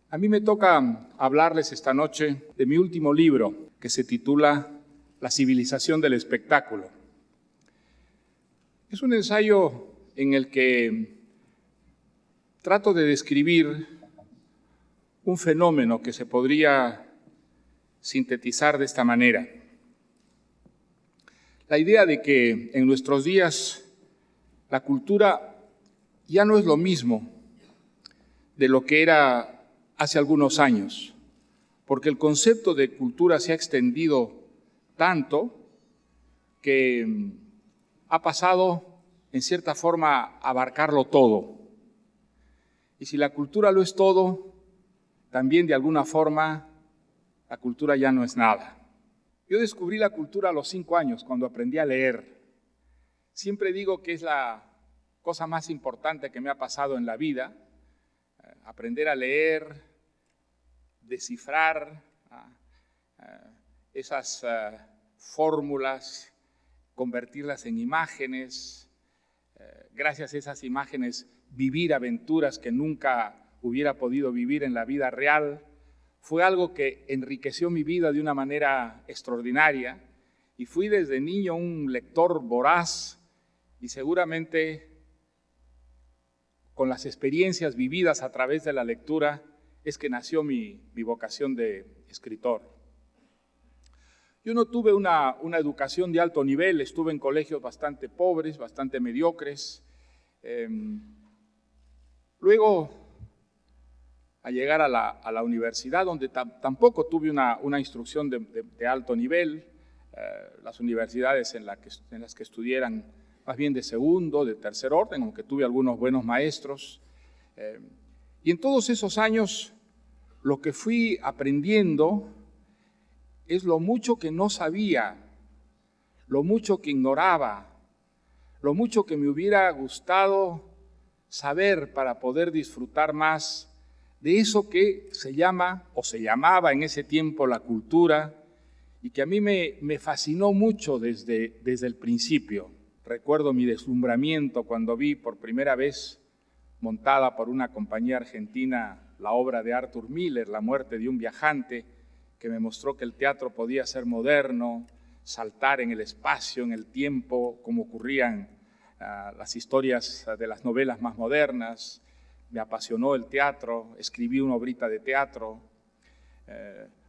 A mí me toca hablarles esta noche de mi último libro, que se titula La civilización del espectáculo. Es un ensayo en el que trato de describir un fenómeno que se podría sintetizar de esta manera. La idea de que en nuestros días la cultura ya no es lo mismo de lo que era hace algunos años, porque el concepto de cultura se ha extendido tanto que ha pasado, en cierta forma, a abarcarlo todo. Y si la cultura lo es todo, también de alguna forma la cultura ya no es nada. Yo descubrí la cultura a los 5 años, cuando aprendí a leer. Siempre digo que es la cosa más importante que me ha pasado en la vida, aprender a leer, descifrar esas fórmulas, convertirlas en imágenes, gracias a esas imágenes vivir aventuras que nunca hubiera podido vivir en la vida real. Fue algo que enriqueció mi vida de una manera extraordinaria y fui desde niño un lector voraz y seguramente con las experiencias vividas a través de la lectura es que nació mi vocación de escritor. Yo no tuve una educación de alto nivel, estuve en colegios bastante pobres, bastante mediocres. Luego, al llegar a la universidad, donde tampoco tuve una instrucción de alto nivel, las universidades en las que estudié eran más bien de segundo, de tercer orden, aunque tuve algunos buenos maestros. Y en todos esos años, lo que fui aprendiendo es lo mucho que no sabía, lo mucho que ignoraba, lo mucho que me hubiera gustado saber para poder disfrutar más de eso que se llama o se llamaba en ese tiempo la cultura y que a mí me fascinó mucho desde el principio. Recuerdo mi deslumbramiento cuando vi por primera vez, montada por una compañía argentina, la obra de Arthur Miller, La muerte de un viajante, que me mostró que el teatro podía ser moderno, saltar en el espacio, en el tiempo, como ocurrían las historias de las novelas más modernas. Me apasionó el teatro, escribí una obrita de teatro.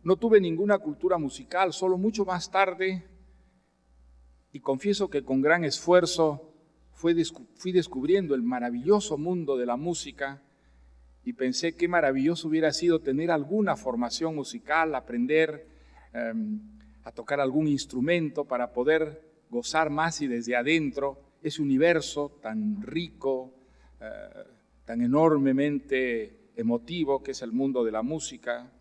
No tuve ninguna cultura musical, solo mucho más tarde, y confieso que con gran esfuerzo fui descubriendo el maravilloso mundo de la música y pensé qué maravilloso hubiera sido tener alguna formación musical, aprender a tocar algún instrumento para poder gozar más y desde adentro ese universo tan rico, tan enormemente emotivo que es el mundo de la música.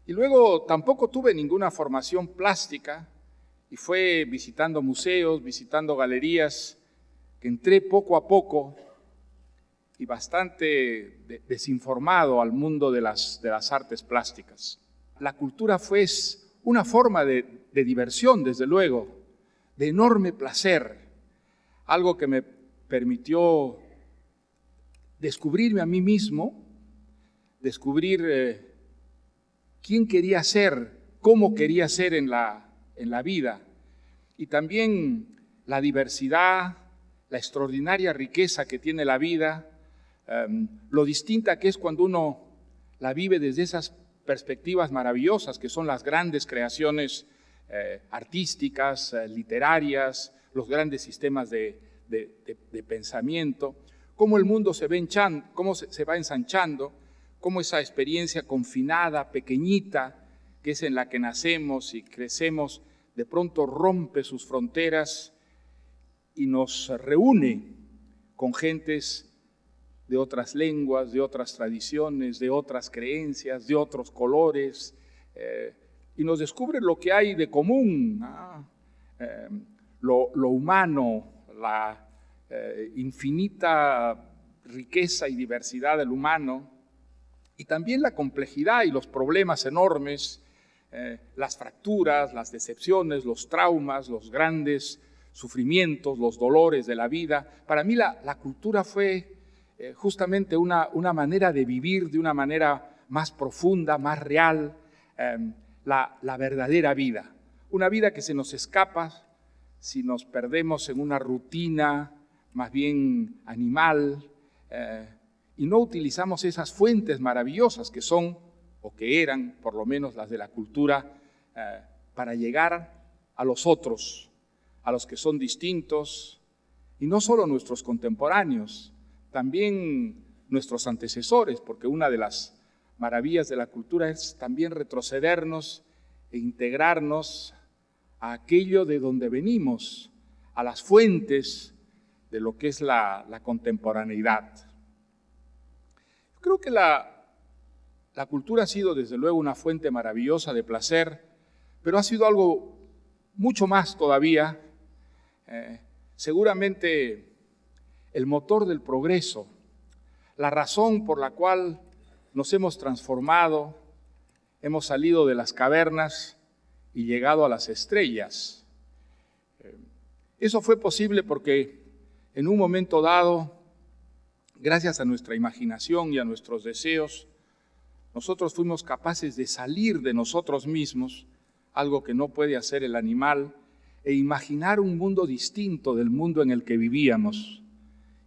Y luego tampoco tuve ninguna formación plástica y fue visitando museos, visitando galerías, que entré poco a poco y bastante desinformado al mundo de las artes plásticas. La cultura fue una forma de diversión, desde luego, de enorme placer, algo que me permitió descubrirme a mí mismo, descubrir quién quería ser, cómo quería ser en la vida, y también la diversidad, la extraordinaria riqueza que tiene la vida, lo distinta que es cuando uno la vive desde esas perspectivas maravillosas que son las grandes creaciones artísticas, literarias, los grandes sistemas de pensamiento, cómo el mundo cómo se va ensanchando, cómo esa experiencia confinada, pequeñita, que es en la que nacemos y crecemos, de pronto rompe sus fronteras y nos reúne con gentes de otras lenguas, de otras tradiciones, de otras creencias, de otros colores, y nos descubre lo que hay de común, lo humano, la infinita riqueza y diversidad del humano, y también la complejidad y los problemas enormes, las fracturas, las decepciones, los traumas, los grandes sufrimientos, los dolores de la vida. Para mí la cultura fue justamente una manera de vivir de una manera más profunda, más real, la verdadera vida. Una vida que se nos escapa si nos perdemos en una rutina más bien animal y no utilizamos esas fuentes maravillosas que son, o que eran, por lo menos las de la cultura, para llegar a los otros, a los que son distintos, y no solo nuestros contemporáneos, también nuestros antecesores, porque una de las maravillas de la cultura es también retrocedernos e integrarnos a aquello de donde venimos, a las fuentes de lo que es la contemporaneidad. Yo creo que la cultura ha sido desde luego una fuente maravillosa de placer, pero ha sido algo mucho más todavía, seguramente el motor del progreso, la razón por la cual nos hemos transformado, hemos salido de las cavernas y llegado a las estrellas. Eso fue posible porque en un momento dado, gracias a nuestra imaginación y a nuestros deseos, nosotros fuimos capaces de salir de nosotros mismos, algo que no puede hacer el animal, e imaginar un mundo distinto del mundo en el que vivíamos.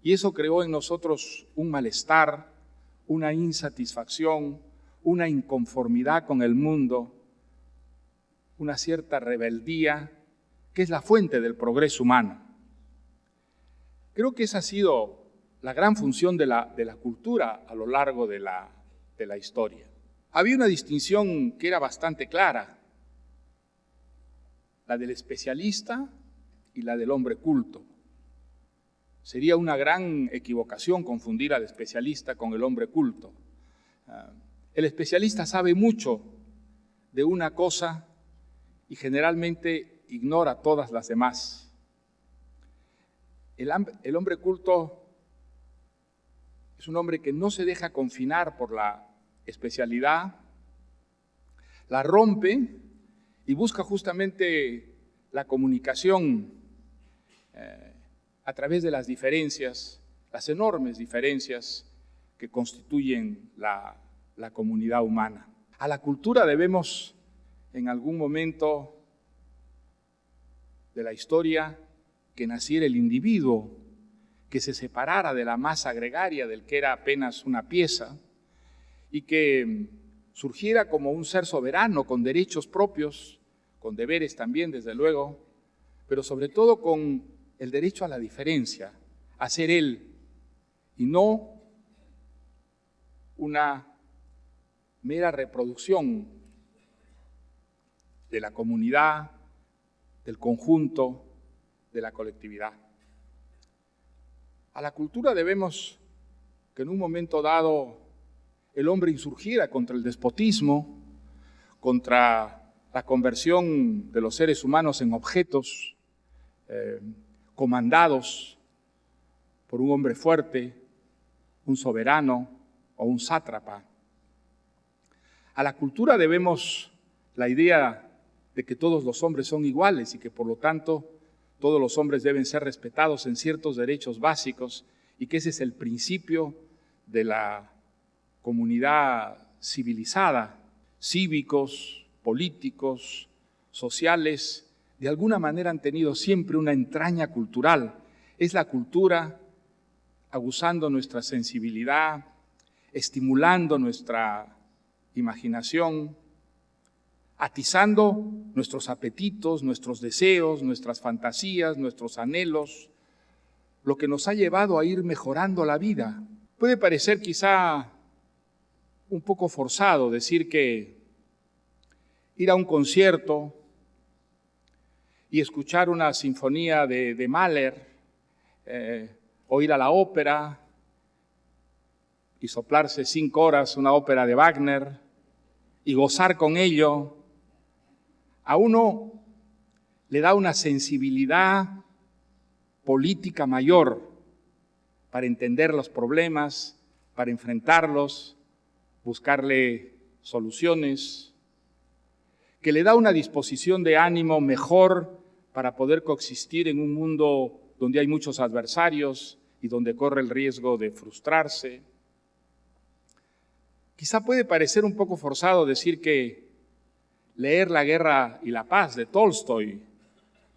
Y eso creó en nosotros un malestar, una insatisfacción, una inconformidad con el mundo, una cierta rebeldía, que es la fuente del progreso humano. Creo que esa ha sido la gran función de la cultura a lo largo de la historia. Había una distinción que era bastante clara, la del especialista y la del hombre culto. Sería una gran equivocación confundir al especialista con el hombre culto. El especialista sabe mucho de una cosa y generalmente ignora todas las demás. El hombre culto es un hombre que no se deja confinar por la especialidad, la rompe y busca justamente la comunicación a través de las diferencias, las enormes diferencias que constituyen la comunidad humana. A la cultura debemos, en algún momento de la historia, que naciera el individuo, que se separara de la masa gregaria del que era apenas una pieza y que surgiera como un ser soberano con derechos propios, con deberes también, desde luego, pero sobre todo con el derecho a la diferencia, a ser él y no una mera reproducción de la comunidad, del conjunto, de la colectividad. A la cultura debemos que en un momento dado el hombre insurgiera contra el despotismo, contra la conversión de los seres humanos en objetos comandados por un hombre fuerte, un soberano o un sátrapa. A la cultura debemos la idea de que todos los hombres son iguales y que por lo tanto todos los hombres deben ser respetados en ciertos derechos básicos y que ese es el principio de la comunidad civilizada, cívicos, políticos, sociales, de alguna manera han tenido siempre una entraña cultural. Es la cultura aguzando nuestra sensibilidad, estimulando nuestra imaginación, atizando nuestros apetitos, nuestros deseos, nuestras fantasías, nuestros anhelos, lo que nos ha llevado a ir mejorando la vida. Puede parecer quizá un poco forzado decir que ir a un concierto y escuchar una sinfonía de Mahler, o ir a la ópera y soplarse 5 horas una ópera de Wagner y gozar con ello, a uno le da una sensibilidad política mayor para entender los problemas, para enfrentarlos, buscarle soluciones, que le da una disposición de ánimo mejor para poder coexistir en un mundo donde hay muchos adversarios y donde corre el riesgo de frustrarse. Quizá puede parecer un poco forzado decir que leer La Guerra y la Paz de Tolstoy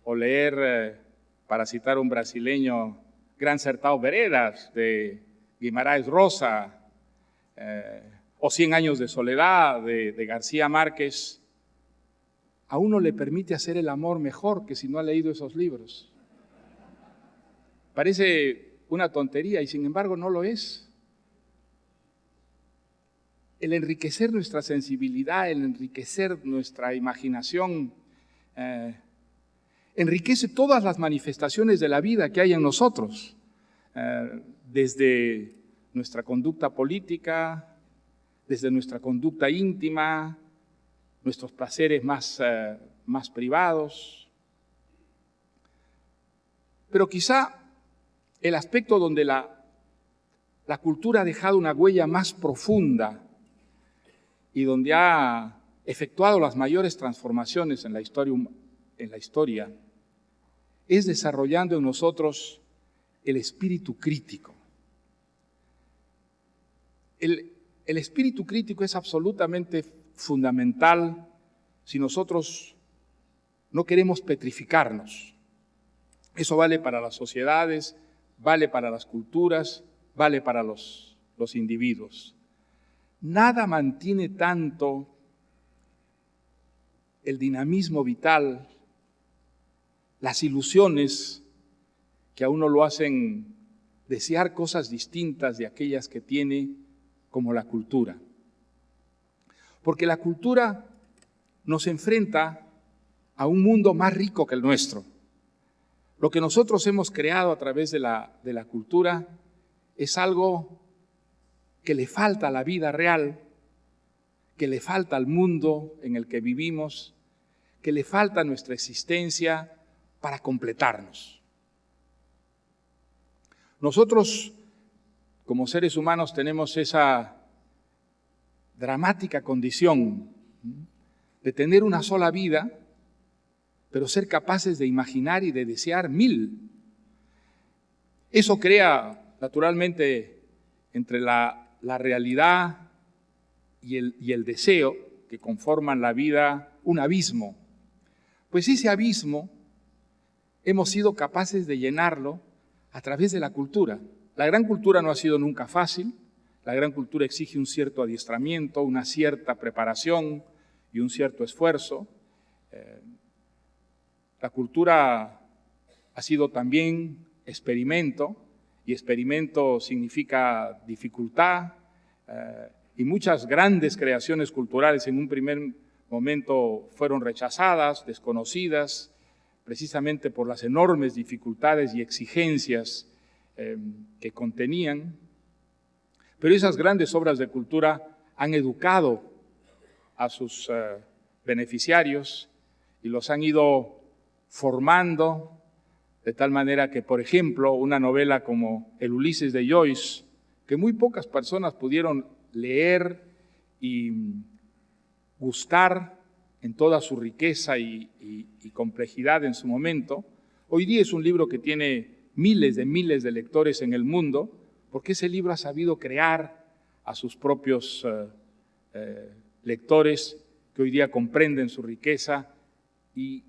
o leer, para citar un brasileño, Gran Sertão Veredas de Guimarães Rosa o 100 años de soledad de García Márquez, a uno le permite hacer el amor mejor que si no ha leído esos libros. Parece una tontería y sin embargo no lo es. El enriquecer nuestra sensibilidad, el enriquecer nuestra imaginación, enriquece todas las manifestaciones de la vida que hay en nosotros, desde nuestra conducta política, desde nuestra conducta íntima, nuestros placeres más privados. Pero quizá el aspecto donde la cultura ha dejado una huella más profunda y donde ha efectuado las mayores transformaciones en la historia, es desarrollando en nosotros el espíritu crítico. El espíritu crítico es absolutamente fundamental si nosotros no queremos petrificarnos. Eso vale para las sociedades, vale para las culturas, vale para los individuos. Nada mantiene tanto el dinamismo vital, las ilusiones que a uno lo hacen desear cosas distintas de aquellas que tiene, como la cultura. Porque la cultura nos enfrenta a un mundo más rico que el nuestro. Lo que nosotros hemos creado a través de la cultura es algo que le falta a la vida real, que le falta al mundo en el que vivimos, que le falta a nuestra existencia para completarnos. Nosotros, como seres humanos, tenemos esa dramática condición de tener una sola vida, pero ser capaces de imaginar y de desear 1000. Eso crea, naturalmente, entre la realidad y el deseo que conforman la vida, un abismo. Pues ese abismo hemos sido capaces de llenarlo a través de la cultura. La gran cultura no ha sido nunca fácil. La gran cultura exige un cierto adiestramiento, una cierta preparación y un cierto esfuerzo. La cultura ha sido también experimento, y experimento significa dificultad, y muchas grandes creaciones culturales en un primer momento fueron rechazadas, desconocidas, precisamente por las enormes dificultades y exigencias que contenían. Pero esas grandes obras de cultura han educado a sus beneficiarios y los han ido formando de tal manera que, por ejemplo, una novela como El Ulises de Joyce, que muy pocas personas pudieron leer y gustar en toda su riqueza y complejidad en su momento, hoy día es un libro que tiene miles de lectores en el mundo, porque ese libro ha sabido crear a sus propios lectores que hoy día comprenden su riqueza y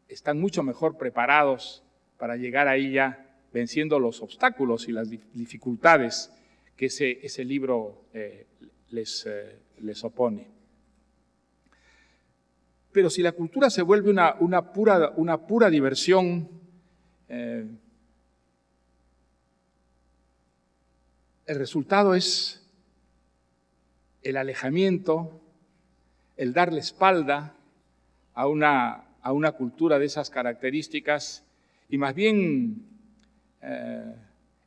están mucho mejor preparados para llegar a ella venciendo los obstáculos y las dificultades que ese libro les opone. Pero si la cultura se vuelve una pura diversión, el resultado es el alejamiento, el darle espalda a una cultura de esas características y más bien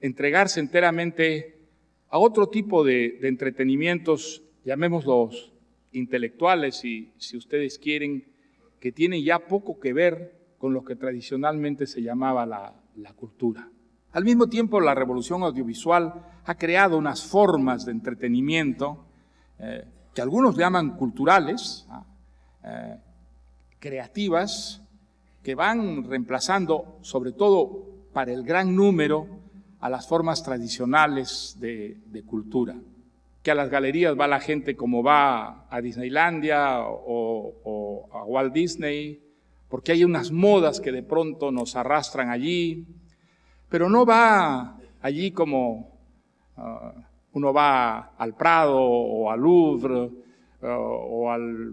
entregarse enteramente a otro tipo de entretenimientos, llamémoslos intelectuales, si ustedes quieren, que tienen ya poco que ver con lo que tradicionalmente se llamaba la cultura. Al mismo tiempo, la revolución audiovisual ha creado unas formas de entretenimiento que algunos llaman culturales, creativas, que van reemplazando, sobre todo para el gran número, a las formas tradicionales de cultura, que a las galerías va la gente como va a Disneylandia o a Walt Disney, porque hay unas modas que de pronto nos arrastran allí, pero no va allí como uno va al Prado o al Louvre o al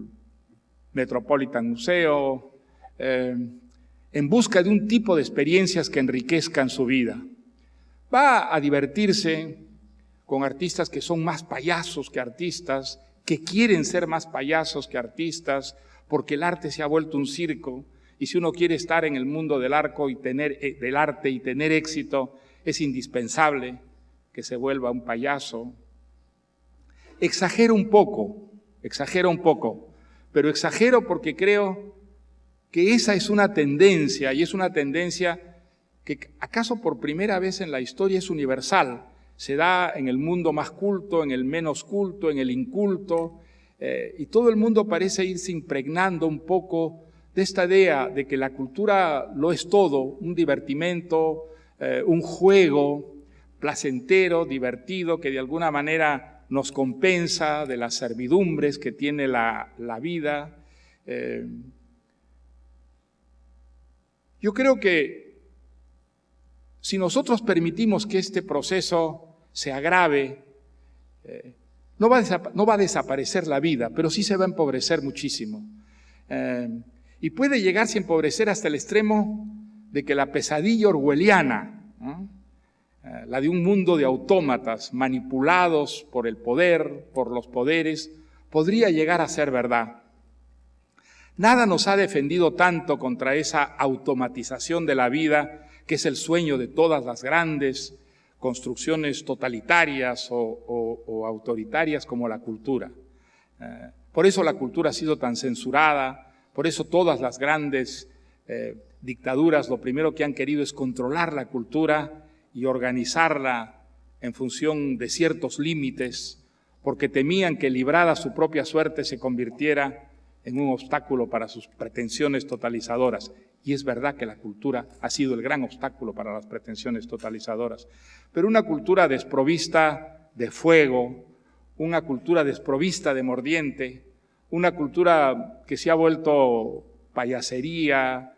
Metropolitan Museo, en busca de un tipo de experiencias que enriquezcan su vida. Va a divertirse con artistas que son más payasos que artistas, que quieren ser más payasos que artistas, porque el arte se ha vuelto un circo, y si uno quiere estar en el mundo del arte y tener éxito, es indispensable que se vuelva un payaso. Exagero un poco, pero exagero porque creo que esa es una tendencia, y es una tendencia que acaso por primera vez en la historia es universal. Se da en el mundo más culto, en el menos culto, en el inculto, y todo el mundo parece irse impregnando un poco de esta idea de que la cultura lo es todo, un divertimento, un juego placentero, divertido, que de alguna manera nos compensa de las servidumbres que tiene la vida. Yo creo que si nosotros permitimos que este proceso se agrave, no va a desaparecer la vida, pero sí se va a empobrecer muchísimo. Y puede llegarse a empobrecer hasta el extremo de que la pesadilla orwelliana, la de un mundo de autómatas manipulados por el poder, por los poderes, podría llegar a ser verdad. Nada nos ha defendido tanto contra esa automatización de la vida, que es el sueño de todas las grandes construcciones totalitarias o autoritarias como la cultura. Por eso la cultura ha sido tan censurada, por eso todas las grandes dictaduras lo primero que han querido es controlar la cultura y organizarla en función de ciertos límites, porque temían que librada su propia suerte se convirtiera en un obstáculo para sus pretensiones totalizadoras. Y es verdad que la cultura ha sido el gran obstáculo para las pretensiones totalizadoras. Pero una cultura desprovista de fuego, una cultura desprovista de mordiente, una cultura que se ha vuelto payasería,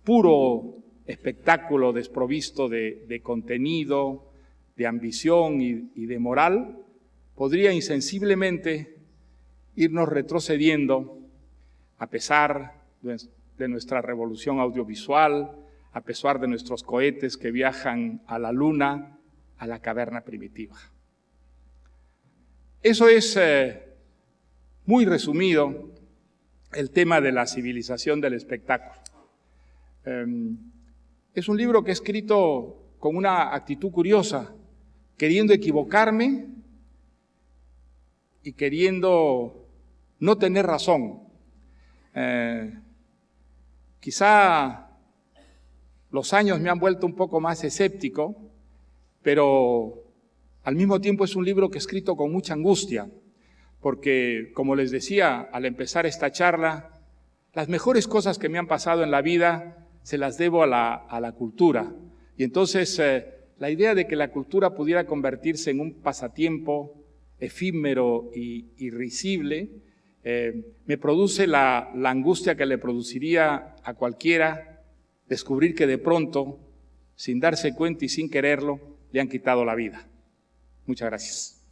puro espectáculo desprovisto de contenido, de ambición y de moral, podría insensiblemente irnos retrocediendo a pesar de nuestra revolución audiovisual, a pesar de nuestros cohetes que viajan a la luna, a la caverna primitiva. Eso es, muy resumido, el tema de la civilización del espectáculo. Es un libro que he escrito con una actitud curiosa, queriendo equivocarme y queriendo no tener razón. Quizá los años me han vuelto un poco más escéptico, pero al mismo tiempo es un libro que he escrito con mucha angustia, porque, como les decía al empezar esta charla, las mejores cosas que me han pasado en la vida se las debo a la cultura. Y entonces la idea de que la cultura pudiera convertirse en un pasatiempo efímero y risible, me produce la angustia que le produciría a cualquiera descubrir que de pronto, sin darse cuenta y sin quererlo, le han quitado la vida. Muchas gracias.